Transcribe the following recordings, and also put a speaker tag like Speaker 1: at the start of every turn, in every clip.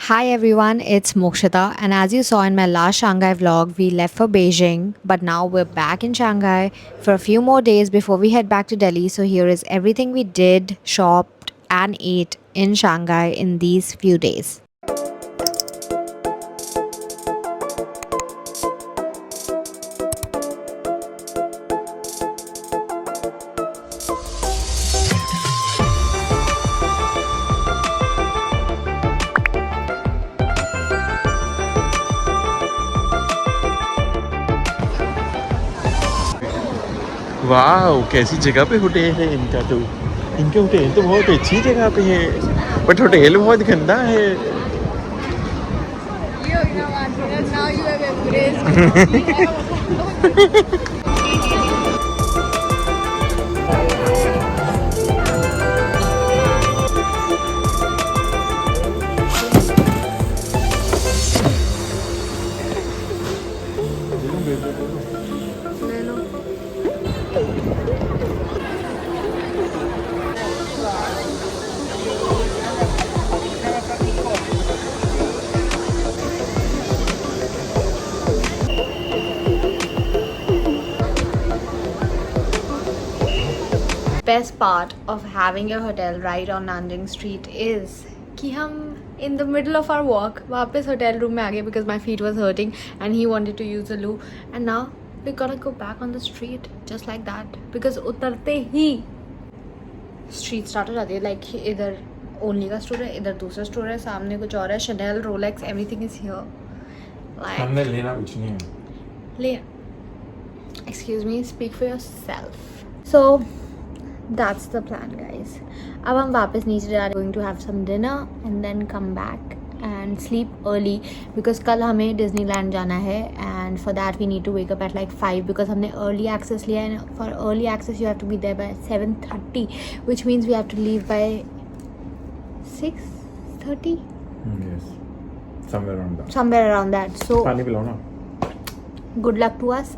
Speaker 1: Hi everyone, it's Mokshita, and as you saw in my last Shanghai vlog, we left for Beijing, but now we're back in Shanghai for a few more days before we head back to Delhi. So here is everything we did, shopped, and ate in Shanghai in these few days.
Speaker 2: वाह कैसी जगह पे hotel है इनका तो। इनके hotel तो बहुत अच्छी जगह पे है, बट होटल बहुत गंदा है।
Speaker 1: Best part of having a hotel right on Nanjing Street is कि हम in the middle of our walk वापस hotel room में आ गए because my feet was hurting and he wanted to use the loo and now we gotta go back on the street just like that because उतरते ही street start हो जाती है like इधर only का store है, इधर दूसरा store है, सामने कुछ और है, Chanel, Rolex, everything is here. Like
Speaker 2: हमने लेना कुछ नहीं है।
Speaker 1: ले excuse me, speak for yourself. So that's the plan guys. अब हम वापस नीचे जा रहे हैं, going to have some dinner and then come back and sleep early because कल हमें Disneyland जाना है and for that we need to wake up at like 5 because हमने early access लिया है and for early access you have to be there by 7:30 which means we have to leave by 6:30
Speaker 2: Yes, somewhere around that.
Speaker 1: somewhere around that. So
Speaker 2: पानी पिलाओ ना।
Speaker 1: good luck to us.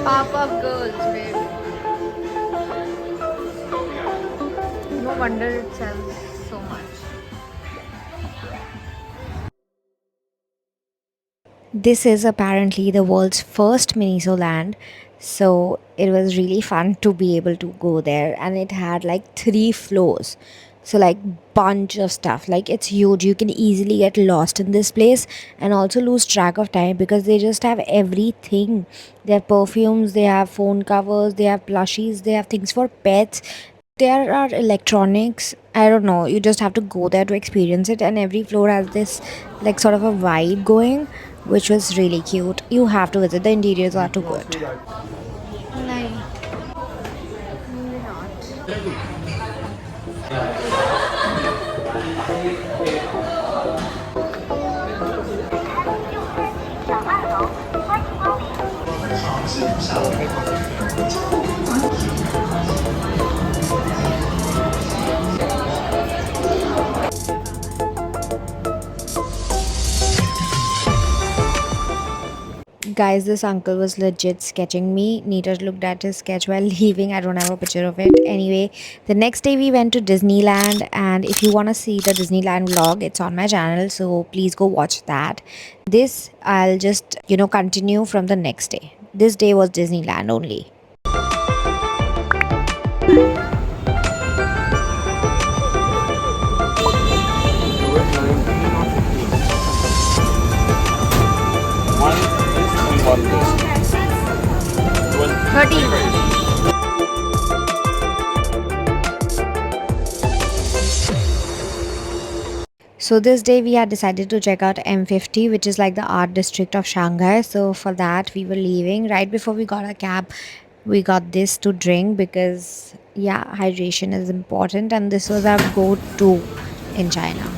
Speaker 1: Pop-up girls, babe. No wonder it sells so much. This is apparently the world's first Miniso land, so it was really fun to be able to go there, and it had like 3 floors. So like bunch of stuff. Like it's huge. You can easily get lost in this place and also lose track of time because they just have everything. They have perfumes, they have phone covers, they have plushies, they have things for pets. There are electronics. I don't know. You just have to go there to experience it, and every floor has this like sort of a vibe going, which was really cute. You have to visit. The interiors are too good. नहीं, not. Guys, this uncle was legit sketching me. Neeraj looked at his sketch while leaving. I don't have a picture of it. Anyway, the next day we went to Disneyland, and if you want to see the Disneyland vlog, it's on my channel, so please go watch that. This I'll just continue from the next day. this day was Disneyland only.
Speaker 2: One this and one this.
Speaker 1: 13. So this day we had decided to check out M50, which is like the art district of Shanghai. So for that we were leaving. Right before we got a cab, we got this to drink because yeah, hydration is important and this was our go-to in China.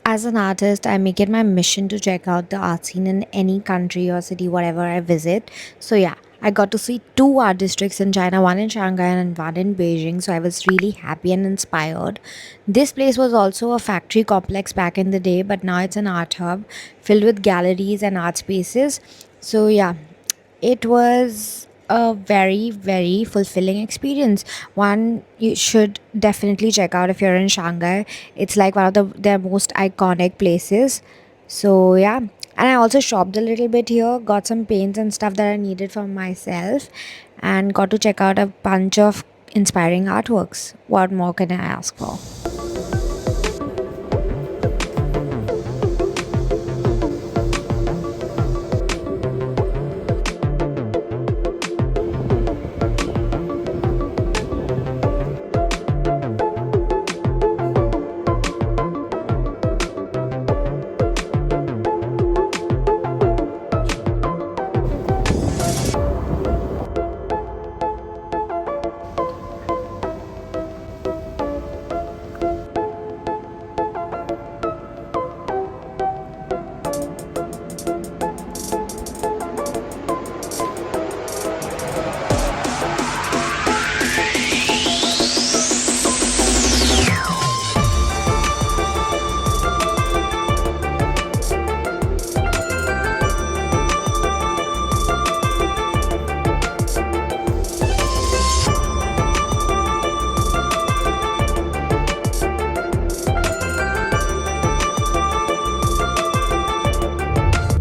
Speaker 1: As an artist, I make it my mission to check out the art scene in any country or city, whatever I visit. So, yeah, I got to see two art districts in China, one in Shanghai and one in Beijing. So, I was really happy and inspired. This place was also a factory complex back in the day, but now it's an art hub filled with galleries and art spaces. So, yeah, it was a very, very fulfilling experience. One you should definitely check out if you're in Shanghai. It's like one of their most iconic places. So yeah. And I also shopped a little bit here, got some paints and stuff that I needed for myself, and got to check out a bunch of inspiring artworks. What more can I ask for?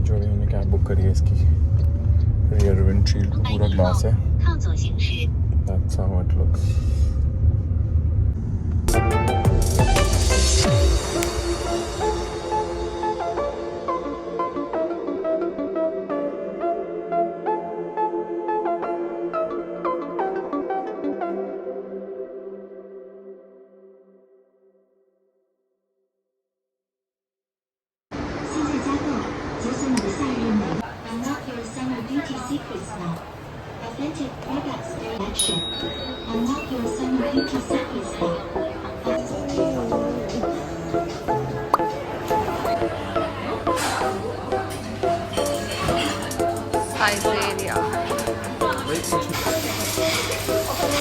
Speaker 2: जो भी हमने cab book करी है इसकी rear windshield पूरा glass है. That's how it looks.
Speaker 3: Unlock your summer beauty secrets now. Authentic products direction. Unlock your summer beauty secrets now.
Speaker 1: Siberia.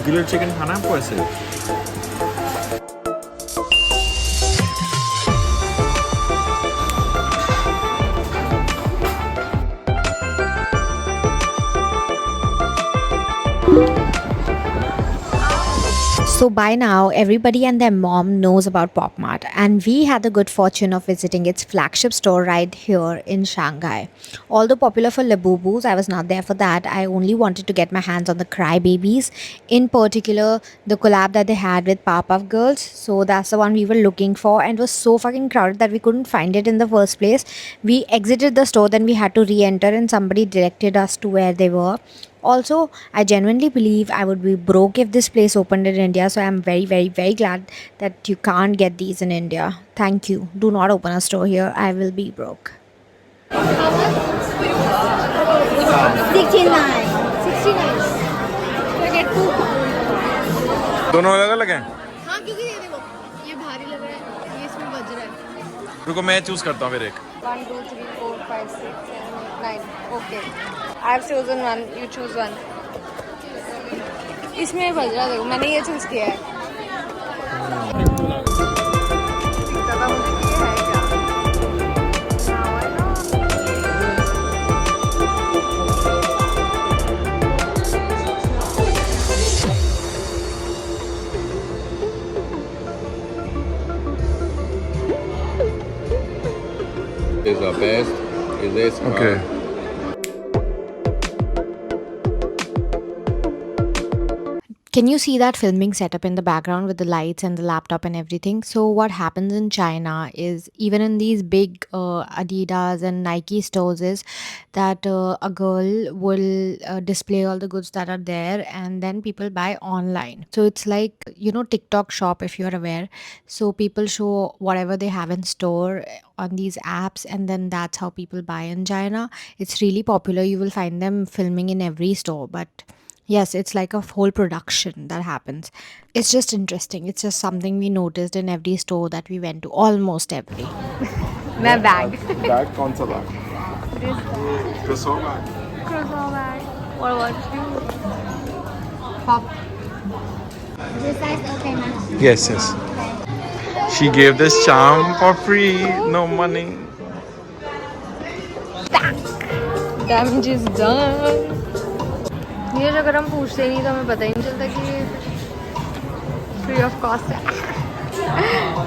Speaker 2: Grilled chicken खाना है आपको ऐसे?
Speaker 1: So by now, everybody and their mom knows about Pop Mart, and we had the good fortune of visiting its flagship store right here in Shanghai. Although popular for Labubus, I was not there for that. I only wanted to get my hands on the Crybabies, in particular the collab that they had with Powerpuff Girls. So that's the one we were looking for, and it was so fucking crowded that we couldn't find it in the first place. We exited the store, then we had to re-enter, and somebody directed us to where they were. Also, I genuinely believe I would be broke if this place opened in India. So I'm very, very, very glad that you can't get these in India. Thank you. Do not open a store here. I will be broke.
Speaker 3: 69. 69. I get 2.
Speaker 2: दोनों अलग अलग हैं.
Speaker 3: हाँ क्योंकि ये देखो ये भारी लग रहा है ये इसमें बज रहा है.
Speaker 2: रुको मैं चूज करता हूँ फिर एक.
Speaker 1: 1, 2, 3, 4, 5, 6, 7, 8, 9. Okay. I have chosen one. You choose one. इसमें बज रहा है देखो मैंने ये चूज किया है. दिखता था मुझे कि ये है क्या. Now I know.
Speaker 2: best is this. Okay.
Speaker 1: Can you see that filming setup in the background with the lights and the laptop and everything? So, what happens in China is even in these big Adidas and Nike stores, is that a girl will display all the goods that are there and then people buy online. So, it's like, TikTok shop, if you're aware. So, people show whatever they have in store on these apps, and then that's how people buy in China. It's really popular. You will find them filming in every store, but yes, it's like a whole production that happens. It's just interesting. It's just something we noticed in every store that we went to, almost every. My bag.
Speaker 2: Bag कौन सा bag? Croissant bag.
Speaker 1: Croissant bag. What about you? Pop.
Speaker 3: This size okay, ma'am?
Speaker 2: Yes, yes. She gave this charm for free, no money.
Speaker 1: Damage is done. ये अगर हम पूछते ही नहीं तो हमें पता ही नहीं चलता कि ये फ्री ऑफ कॉस्ट है.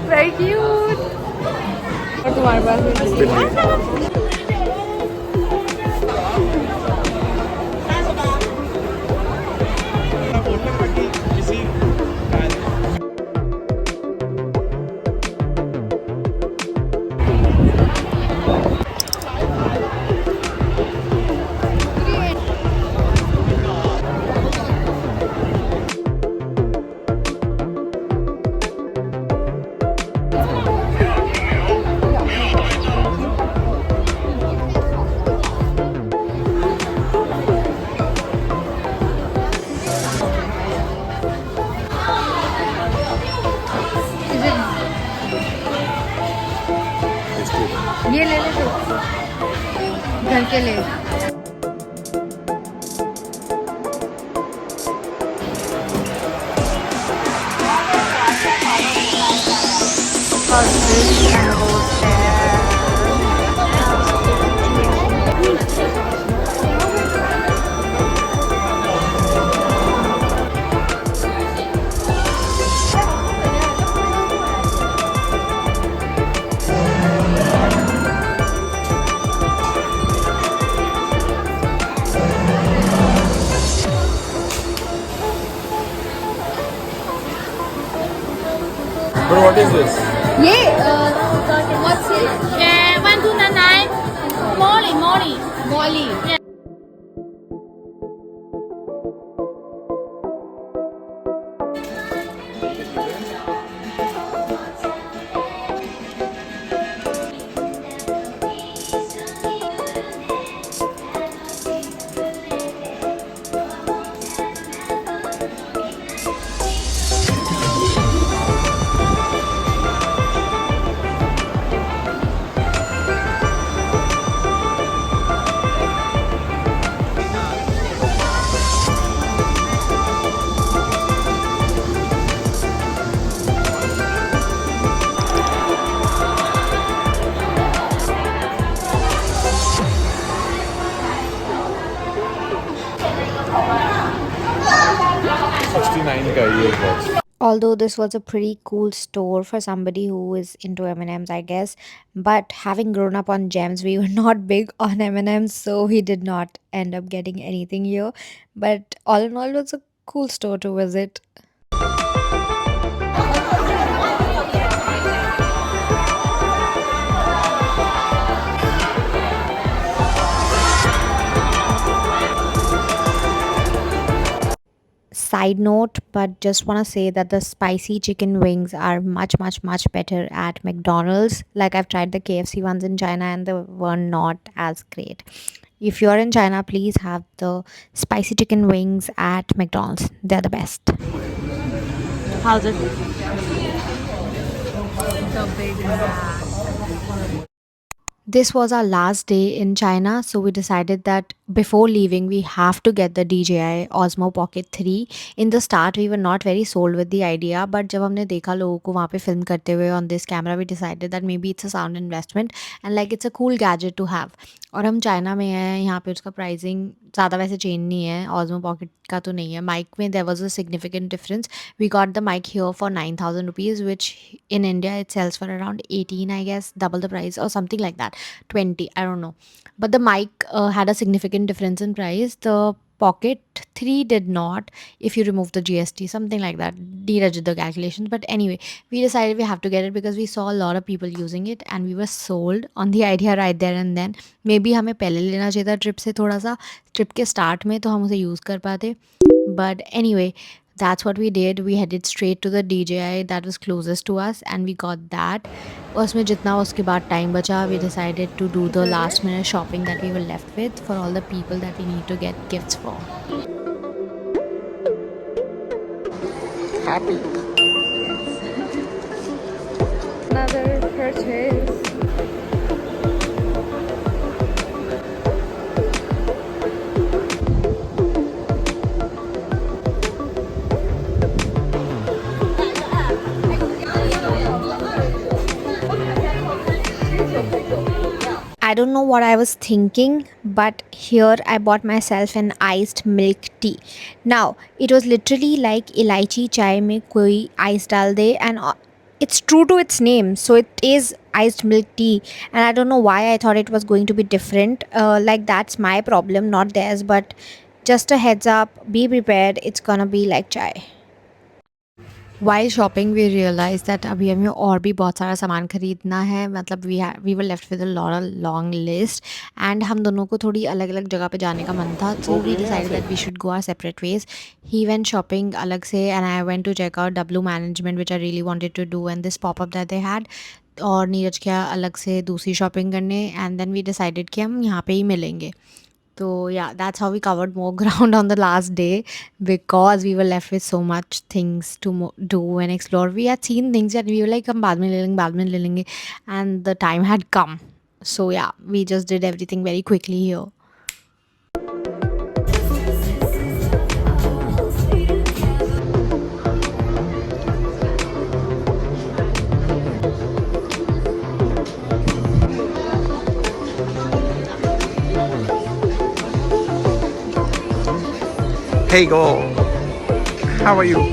Speaker 1: Very cute. और तुम्हारे पास ये ले ले तो घर के ले.
Speaker 2: But what is this?
Speaker 1: ये what's it?
Speaker 4: 1299 Molly. Yeah.
Speaker 1: Although this was a pretty cool store for somebody who is into M&Ms, I guess, but having grown up on gems, we were not big on M&Ms, so we did not end up getting anything here. But all in all, it was a cool store to visit. Side note, but just want to say that the spicy chicken wings are much, much, much better at McDonald's. Like, I've tried the KFC ones in China and they were not as great. If you're in China, please have the spicy chicken wings at McDonald's. They're the best.
Speaker 4: How's it?
Speaker 1: The big bag. This was our last day in China, so we decided that before leaving, we have to get the DJI Osmo Pocket 3. In the start, we were not very sold with the idea, but जब हमने देखा लोगों को वहाँ पे film करते हुए on this camera, we decided that maybe it's a sound investment and like it's a cool gadget to have. और हम चाइना में हैं, यहाँ पे उसका प्राइसिंग ज़्यादा वैसे चेंज नहीं है, Osmo Pocket का तो नहीं है. माइक में there was a significant difference. We got the mic here for 9,000 rupees, which in India it sells for around 18, I guess, double the price or something like that, 20, I don't know. But the mic had a significant difference in price. The Pocket 3 did not, if you remove the GST, something like that. Dheeraj did the calculations. But anyway, we decided we have to get it because we saw a lot of people using it and we were sold on the idea right there and then. Maybe हमें पहले लेना चाहिए था trip से थोड़ा सा, trip के start में तो हम उसे यूज़ कर पाते. But anyway, that's what we did. We headed straight to the DJI that was closest to us and we got that. उसमें जितना उसके बाद टाइम बचा, we decided to do the last minute shopping that we were left with for all the people that we need to get gifts for.
Speaker 2: Happy.
Speaker 1: Another purchase. I don't know what I was thinking, but here I bought myself an iced milk tea. Now, it was literally like elaichi chai mein koi ice dal de, and it's true to its name. So it is iced milk tea, and I don't know why I thought it was going to be different. Like that's my problem, not theirs. But just a heads up, be prepared. It's gonna be like chai. While shopping, we realized that अभी हमें और भी बहुत सारा सामान खरीदना है. मतलब we were left with a long list and हम दोनों को थोड़ी अलग अलग जगह पे जाने का मन था. So we decided that we should go our separate ways. He went shopping अलग से and I went to check out W Management, which I really wanted to do, and this pop-up that they had. और नीरज गया अलग से दूसरी shopping करने and then we decided कि हम यहाँ पे ही मिलेंगे. So yeah, that's how we covered more ground on the last day because we were left with so much things to do and explore. We had seen things that we were like, हम बाद में ले लेंगे, and the time had come. So yeah, we just did everything very quickly here.
Speaker 2: Hey, go. How are you?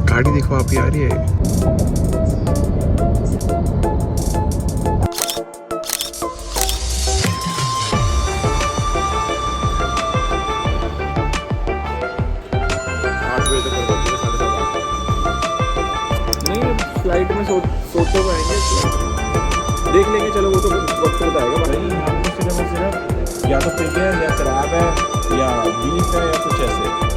Speaker 2: गाड़ी देखो आप, आ रही है. नहीं, फ्लाइट में सोते हुए आएंगे, देख लेंगे. चलो वो तो वक्त बताएगा. नहीं, हम तो सिर्फ या तो चिकन या क्रैब है या बीफ है या कुछ ऐसे.